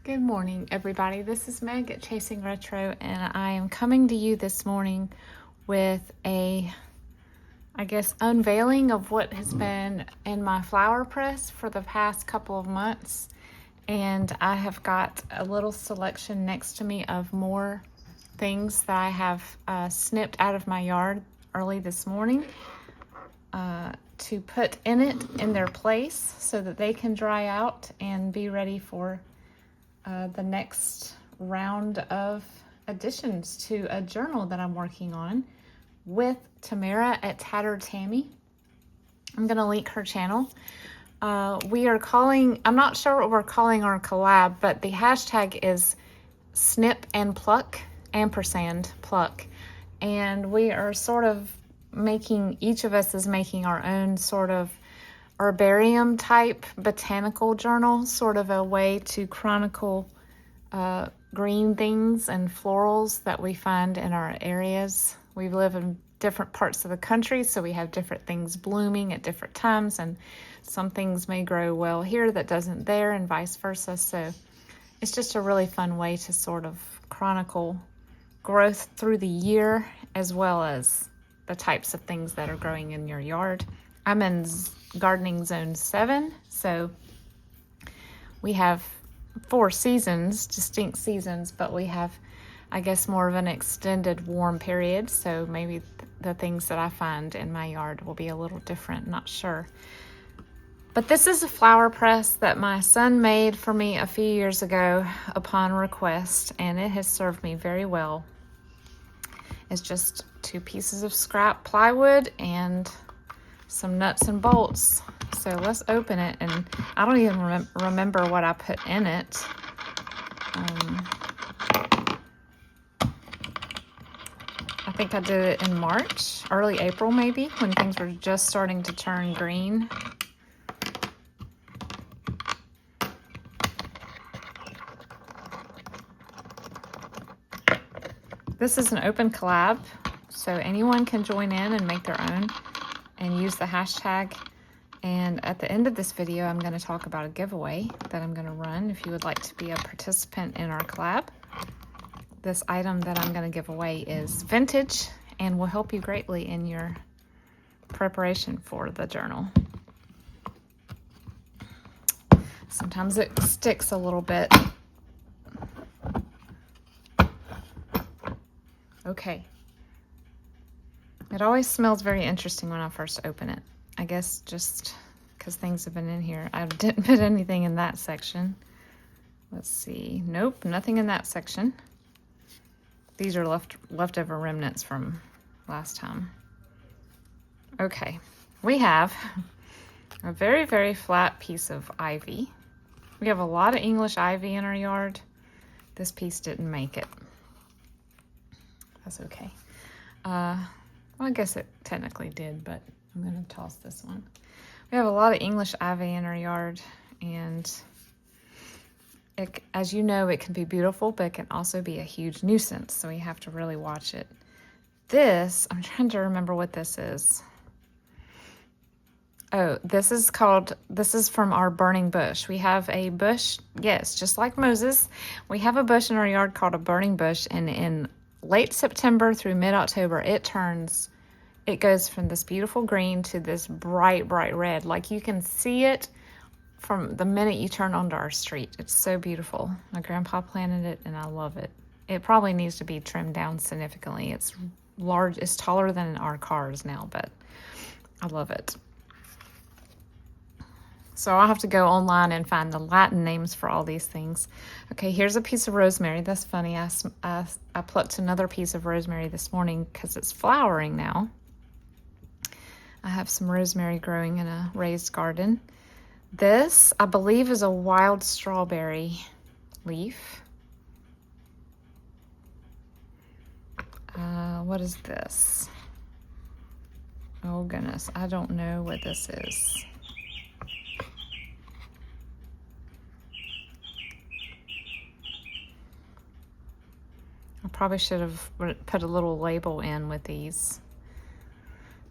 Good morning, everybody. This is Meg at Chasing Retro, and I am coming to you this morning with I guess, unveiling of what has been in my flower press for the past couple of months. And I have got a little selection next to me of more things that I have snipped out of my yard early this morning to put in their place so that they can dry out and be ready for the next round of additions to a journal that I'm working on with Tamara at Tattered Tammy. I'm going to link her channel. I'm not sure what we're calling our collab, but the hashtag is snip and pluck, ampersand pluck. And we are sort of each of us is making our own sort of herbarium type botanical journal, sort of a way to chronicle green things and florals that we find in our areas. We live in different parts of the country, so we have different things blooming at different times, and some things may grow well here that doesn't there, and vice versa. So it's just a really fun way to sort of chronicle growth through the year, as well as the types of things that are growing in your yard. I'm in gardening zone 7, so we have 4 seasons, distinct seasons, but we have, I guess, more of an extended warm period, so maybe the things that I find in my yard will be a little different, not sure. But this is a flower press that my son made for me a few years ago upon request, and it has served me very well. It's just 2 pieces of scrap plywood and some nuts and bolts. So let's open it, and I don't even remember what I put in it. I think I did it in March, early April maybe, when things were just starting to turn green. This is an open collab, so anyone can join in and make their own and use the hashtag. And at the end of this video, I'm going to talk about a giveaway that I'm going to run if you would like to be a participant in our collab. This item that I'm going to give away is vintage and will help you greatly in your preparation for the journal. Sometimes it sticks a little bit. Okay. It always smells very interesting when I first open it. I guess just because things have been in here. I didn't put anything in that section. Let's see. Nope, nothing in that section. These are leftover remnants from last time. Okay, we have a very, very flat piece of ivy. We have a lot of English ivy in our yard. This piece didn't make it. That's okay. Well, I guess it technically did, but I'm going to toss this one. We have a lot of English ivy in our yard, and as you know, it can be beautiful, but it can also be a huge nuisance, so we have to really watch it. This, I'm trying to remember what this is. Oh, this is from our burning bush. We have a bush, yes, just like Moses. We have a bush in our yard called a burning bush, and in late September through mid-October, it goes from this beautiful green to this bright, bright red. Like you can see it from the minute you turn onto our street. It's so beautiful. My grandpa planted it, and I love it. It probably needs to be trimmed down significantly. It's large, it's taller than our cars now, but I love it. So I'll have to go online and find the Latin names for all these things. Okay, here's a piece of rosemary. That's funny. I plucked another piece of rosemary this morning because it's flowering now. I have some rosemary growing in a raised garden. This, I believe, is a wild strawberry leaf. What is this? Oh goodness, I don't know what this is. I probably should have put a little label in with these.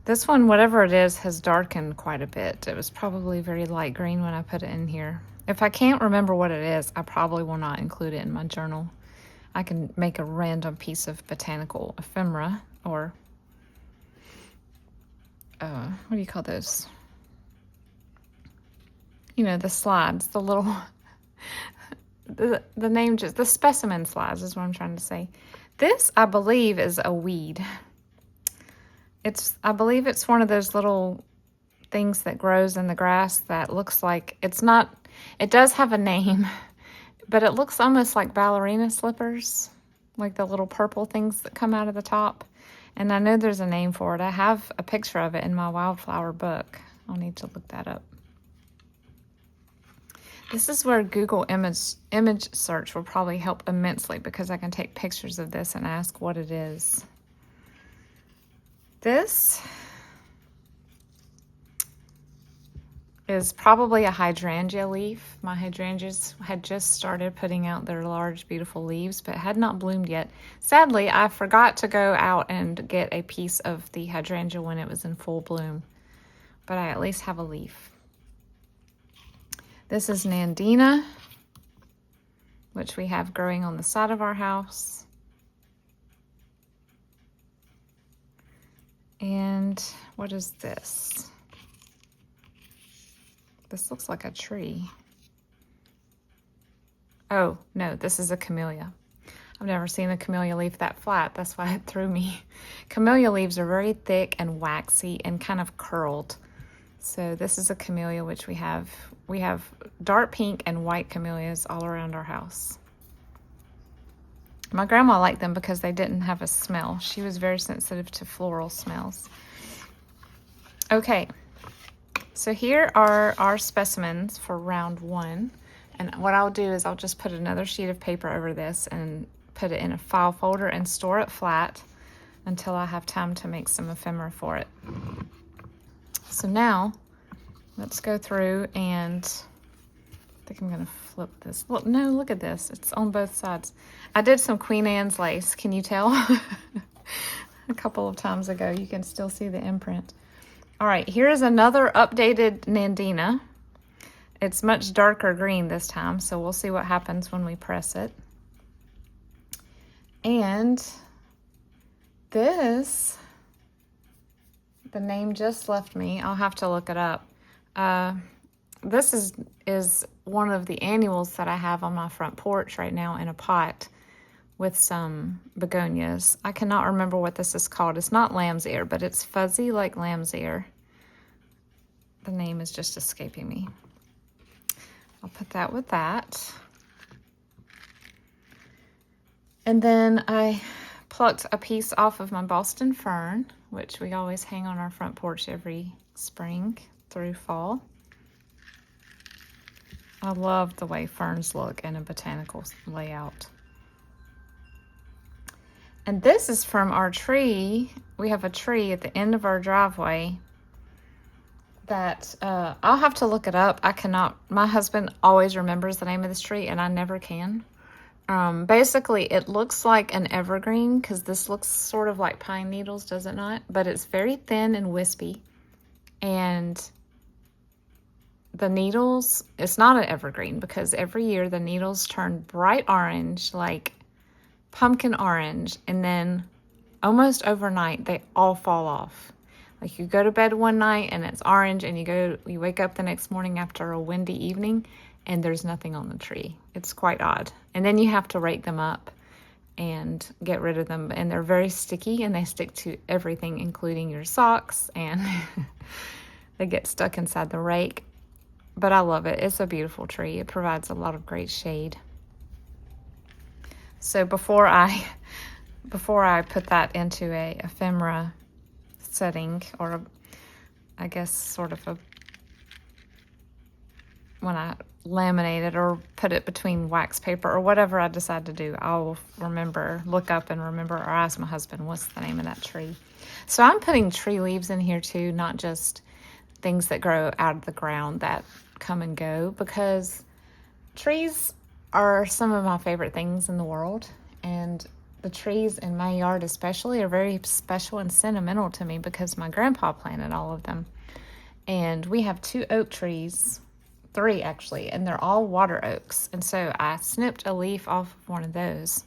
This one, whatever it is, has darkened quite a bit. It was probably very light green when I put it in here. If I can't remember what it is, I probably will not include it in my journal. I can make a random piece of botanical ephemera, or what do you call those? You know, the slides, the little, the name, just the specimen slides is what I'm trying to say. This, I believe, is a weed. I believe it's one of those little things that grows in the grass that looks like, it does have a name, but it looks almost like ballerina slippers, like the little purple things that come out of the top. And I know there's a name for it. I have a picture of it in my wildflower book. I'll need to look that up. This is where Google image search will probably help immensely, because I can take pictures of this and ask what it is. This is probably a hydrangea leaf. My hydrangeas had just started putting out their large, beautiful leaves, but had not bloomed yet. Sadly, I forgot to go out and get a piece of the hydrangea when it was in full bloom, but I at least have a leaf. This is Nandina, which we have growing on the side of our house. And what is this? This looks like a tree. Oh, no, this is a camellia. I've never seen a camellia leaf that flat. That's why it threw me. Camellia leaves are very thick and waxy and kind of curled. So this is a camellia, which we have dark pink and white camellias all around our house. My grandma liked them because they didn't have a smell. She was very sensitive to floral smells. Okay, so here are our specimens for round 1. And what I'll do is I'll just put another sheet of paper over this and put it in a file folder and store it flat until I have time to make some ephemera for it. So now, let's go through and I think I'm going to flip this. Look, no, look at this. It's on both sides. I did some Queen Anne's lace. Can you tell? A couple of times ago. You can still see the imprint. All right, here is another updated Nandina. It's much darker green this time, so we'll see what happens when we press it. And this, the name just left me. I'll have to look it up. This is one of the annuals that I have on my front porch right now in a pot with some begonias. I cannot remember what this is called. It's not lamb's ear, but it's fuzzy like lamb's ear. The name is just escaping me. I'll put that with that. And then I plucked a piece off of my Boston fern, which we always hang on our front porch every spring through fall. I love the way ferns look in a botanical layout. And this is from our tree. We have a tree at the end of our driveway that I'll have to look it up. I cannot, my husband always remembers the name of this tree and I never can. Basically, it looks like an evergreen because this looks sort of like pine needles, does it not? But it's very thin and wispy. And the needles, it's not an evergreen because every year the needles turn bright orange, like pumpkin orange, and then almost overnight they all fall off. Like you go to bed one night and it's orange, and you wake up the next morning after a windy evening and there's nothing on the tree. It's quite odd. And then you have to rake them up and get rid of them, and they're very sticky and they stick to everything, including your socks, and they get stuck inside the rake. But I love it. It's a beautiful tree. It provides a lot of great shade. So before I put that into a ephemera setting, or I guess sort of when I laminate it or put it between wax paper or whatever I decide to do, I'll look up and remember, or ask my husband, what's the name of that tree? So I'm putting tree leaves in here too, not just things that grow out of the ground that come and go, because trees are some of my favorite things in the world, and the trees in my yard especially are very special and sentimental to me because my grandpa planted all of them. And we have 2 oak trees, 3 actually, and they're all water oaks. And so I snipped a leaf off of one of those.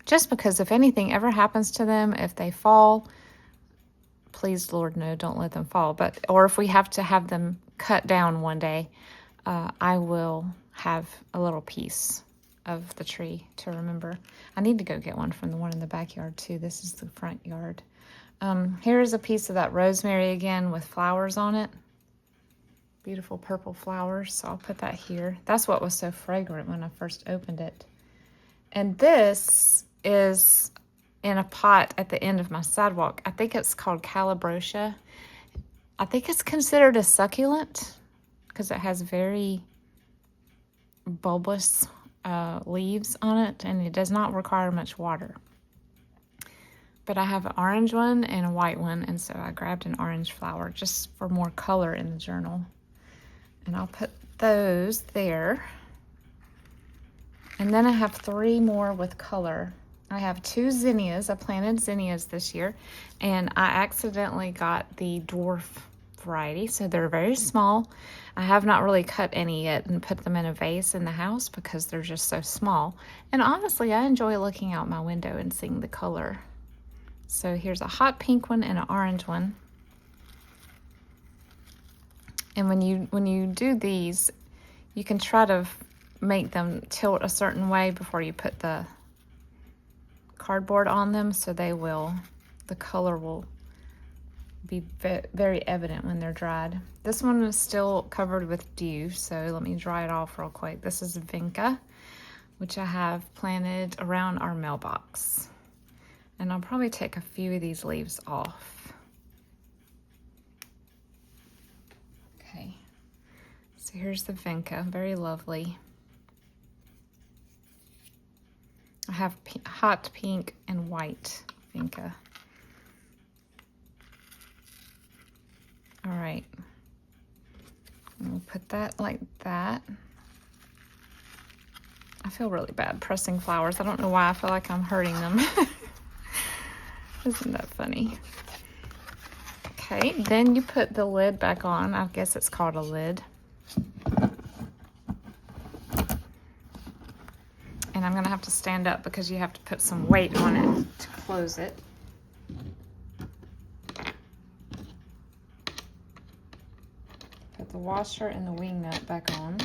Just because if anything ever happens to them, if they fall, please, Lord, no, don't let them fall. Or if we have to have them cut down one day, I will have a little piece of the tree to remember. I need to go get one from the one in the backyard too. This is the front yard. Here's a piece of that rosemary again with flowers on it. Beautiful purple flowers. So I'll put that here. That's what was so fragrant when I first opened it. And this is in a pot at the end of my sidewalk. I think it's called Calabrosia. I think it's considered a succulent because it has very bulbous leaves on it, and it does not require much water. But I have an orange one and a white one, and so I grabbed an orange flower just for more color in the journal. And I'll put those there. And then I have 3 more with color. I have 2 zinnias. I planted zinnias this year, and I accidentally got the dwarf variety, so they're very small. I have not really cut any yet and put them in a vase in the house because they're just so small. And honestly, I enjoy looking out my window and seeing the color. So here's a hot pink one and an orange one. And when you do these, you can try to make them tilt a certain way before you put the cardboard on them, so the color will be very evident when they're dried. This one is still covered with dew, so let me dry it off real quick. This is vinca, which I have planted around our mailbox. And I'll probably take a few of these leaves off. Okay, so here's the vinca, very lovely. I have hot pink and white vinca. All right, and we'll put that like that. I feel really bad pressing flowers. I don't know why I feel like I'm hurting them. Isn't that funny? Okay, then you put the lid back on. I guess it's called a lid. And I'm gonna have to stand up because you have to put some weight on it to close it. Put the washer and the wing nut back on.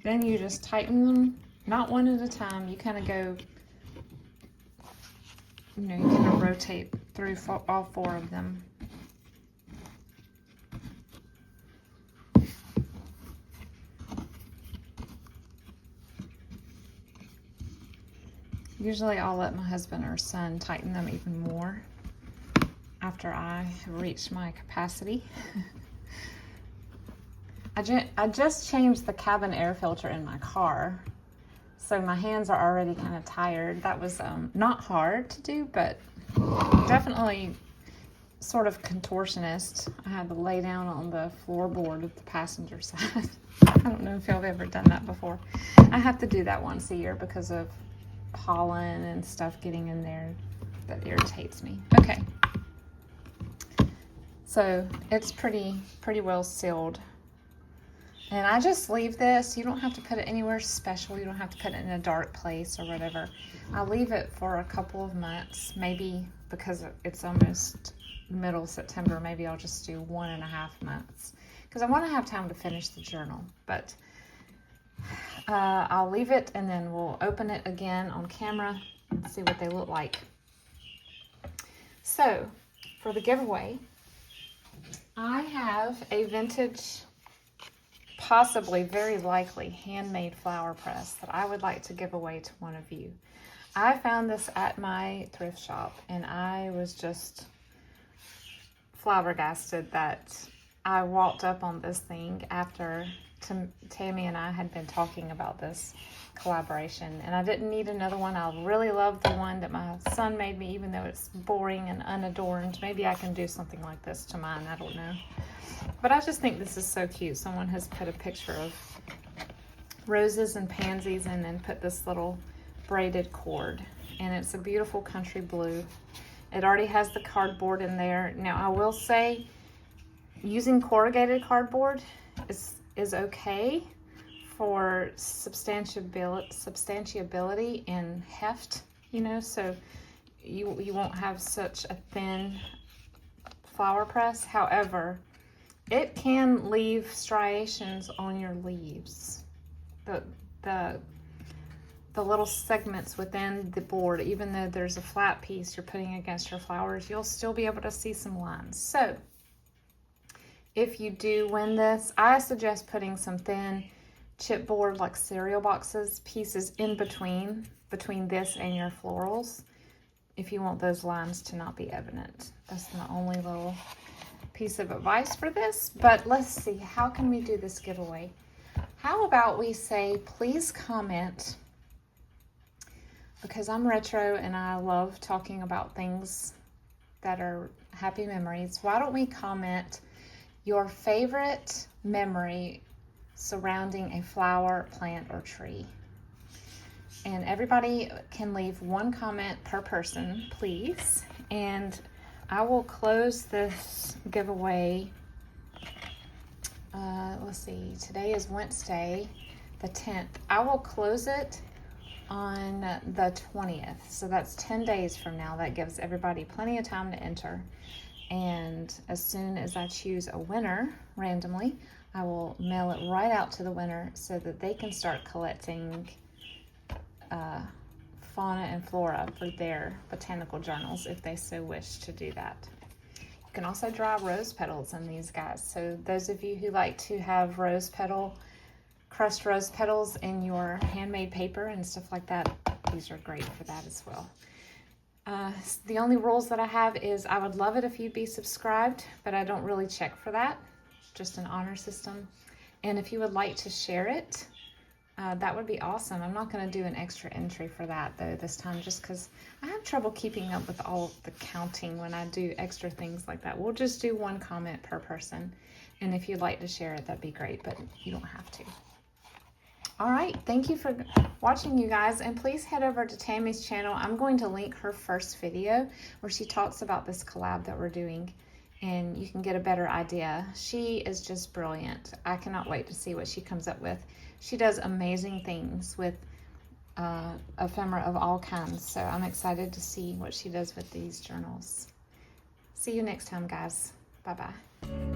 Then you just tighten them, not one at a time. You kind of go, you kind of rotate through all 4 of them. Usually I'll let my husband or son tighten them even more after I have reached my capacity. I just changed the cabin air filter in my car, so my hands are already kind of tired. That was not hard to do, but definitely sort of contortionist. I had to lay down on the floorboard of the passenger side. I don't know if y'all have ever done that before. I have to do that once a year because of pollen and stuff getting in there that irritates me. Okay, so it's pretty well sealed. And I just leave this. You don't have to put it anywhere special. You don't have to put it in a dark place or whatever. I leave it for a couple of months, maybe because it's almost middle of September. Maybe I'll just do 1.5 months because I want to have time to finish the journal. But I'll leave it and then we'll open it again on camera and see what they look like. So for the giveaway, I have a vintage, possibly very likely handmade flower press that I would like to give away to one of you. I found this at my thrift shop and I was just flabbergasted that I walked up on this thing after Tammy and I had been talking about this collaboration, and I didn't need another one. I really love the one that my son made me, even though it's boring and unadorned. Maybe I can do something like this to mine, I don't know. But I just think this is so cute. Someone has put a picture of roses and pansies and then put this little braided cord, and it's a beautiful country blue. It already has the cardboard in there. Now I will say using corrugated cardboard is okay for substantiability and heft, you know, so you won't have such a thin flower press. However, it can leave striations on your leaves. The little segments within the board, even though there's a flat piece you're putting against your flowers, you'll still be able to see some lines. So if you do win this, I suggest putting some thin chipboard, like cereal boxes, pieces in between this and your florals, if you want those lines to not be evident. That's my only little piece of advice for this. But let's see, how can we do this giveaway? How about we say, please comment, because I'm retro and I love talking about things that are happy memories. Why don't we comment your favorite memory surrounding a flower, plant, or tree? And everybody can leave one comment per person, please. And I will close this giveaway. Let's see, today is Wednesday, the 10th. I will close it on the 20th. So that's 10 days from now. That gives everybody plenty of time to enter. And as soon as I choose a winner randomly, I will mail it right out to the winner so that they can start collecting fauna and flora for their botanical journals if they so wish to do that. You can also draw rose petals in these guys. So those of you who like to have crushed rose petals in your handmade paper and stuff like that, these are great for that as well. The only rules that I have is I would love it if you'd be subscribed, but I don't really check for that, just an honor system. And if you would like to share it, that would be awesome. I'm not going to do an extra entry for that though this time, just because I have trouble keeping up with all of the counting when I do extra things like that. We'll just do one comment per person. And if you'd like to share it, that'd be great, but you don't have to. All right, thank you for watching, you guys, and please head over to Tammy's channel. I'm going to link her first video where she talks about this collab that we're doing, and you can get a better idea. She is just brilliant. I cannot wait to see what she comes up with. She does amazing things with ephemera of all kinds, so I'm excited to see what she does with these journals. See you next time, guys. Bye-bye.